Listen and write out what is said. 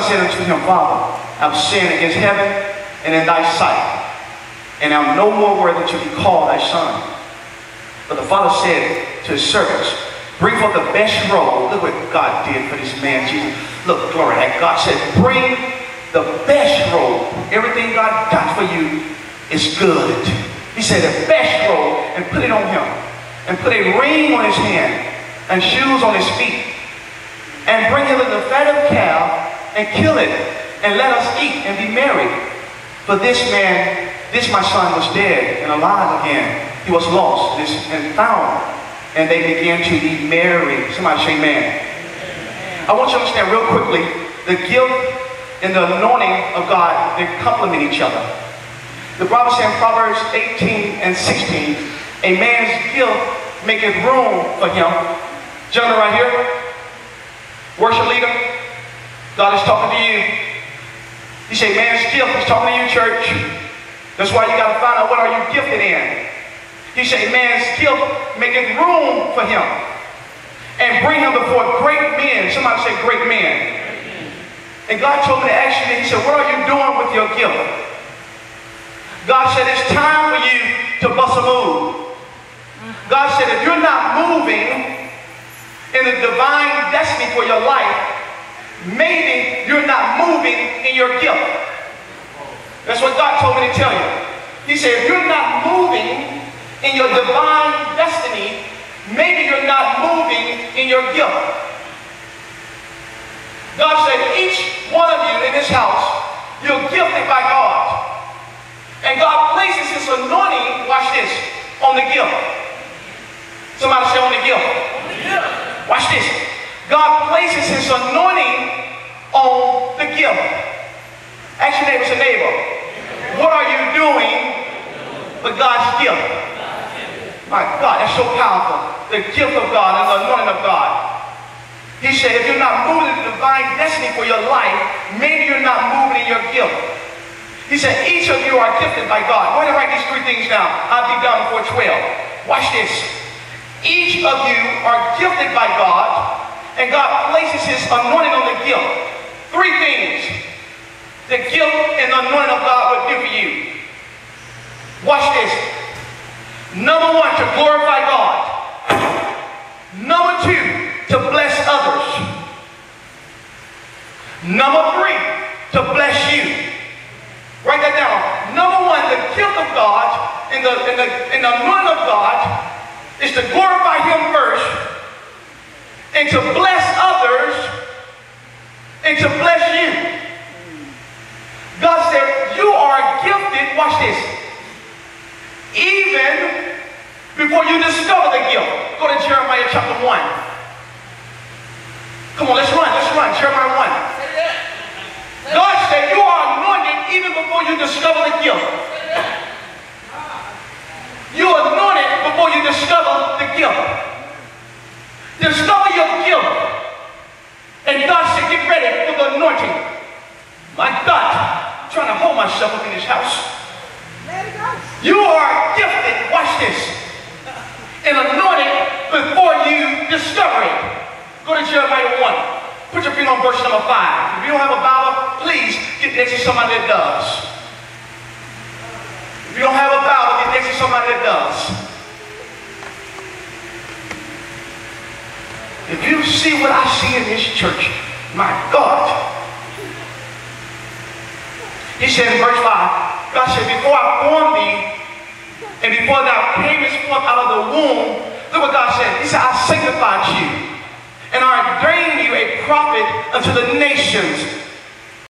son said unto him, Father, I have sinned against heaven and in thy sight, and I am no more worthy to be called thy son. But the father said to his servants, bring forth the best robe. Look what God did for this man, Jesus. Look, glory. God said, bring the best robe. Everything God got for you is good. He said, the best robe, and put it on him. And put a ring on his hand, and shoes on his feet. And bring him the fat of calf, and kill it, and let us eat and be merry. For this man, my son, was dead and alive again. He was lost and found. And they began to be merry. Somebody say amen. I want you to understand real quickly, the gift and the anointing of God, they complement each other. The Bible says in Proverbs 18 and 16, a man's gift maketh room for him. Gentlemen right here, worship leader, God is talking to you. He said, man's gift, he's talking to you, church. That's why you got to find out what are you gifted in. He said, man's gift maketh room for him and bring him before great men. Somebody say great men. And God told me to ask you, he said, what are you doing with your gift? God said, it's time for you to bust a move. God said, if you're not moving in the divine destiny for your life, maybe you're not moving in your gift. That's what God told me to tell you. He said, if you're not moving in your divine destiny, maybe you're not moving in your gift. God said, each one of you in this house, you're gifted by God. And God places his anointing, watch this, on the gift. Somebody say on the gift. Watch this. God places his anointing on the gift. Ask your neighbor, say neighbor, what are you doing with God's gift? My God, that's so powerful. The gift of God and the anointing of God. He said, if you're not moving in the divine destiny for your life, maybe you're not moving in your gift. He said, each of you are gifted by God. Go ahead and write these three things down. I'll be done before 12. Watch this. Each of you are gifted by God, and God places his anointing on the gift. Three things the gift and the anointing of God will do for you. Watch this. Number one, to glorify God. Number two, to bless others. Number three, to bless you. Write that down. Number one, the gift of God and the anointing of God is to glorify him first, and to bless others, and to bless you. God said, you are gifted, watch this, even before you discover the gift. Go to Jeremiah chapter 1. Come on, let's run, Jeremiah 1. God said, you are anointed even before you discover the gift. You are anointed before you discover the gift. Discover your gift. And God said, get ready for the anointing. My God, I'm trying to hold myself up in this house. You are gifted, watch this, and anointed before you discover it. Go to Jeremiah 1. Put your finger on verse number 5. If you don't have a Bible, please get next to somebody that does. If you don't have a Bible, get next to somebody that does. If you see what I see in this church, my God. He said in verse 5, God said, before I formed thee, and before thou camest forth out of the womb, look what God said. He said, I sanctified you, and I ordained you a prophet unto the nations.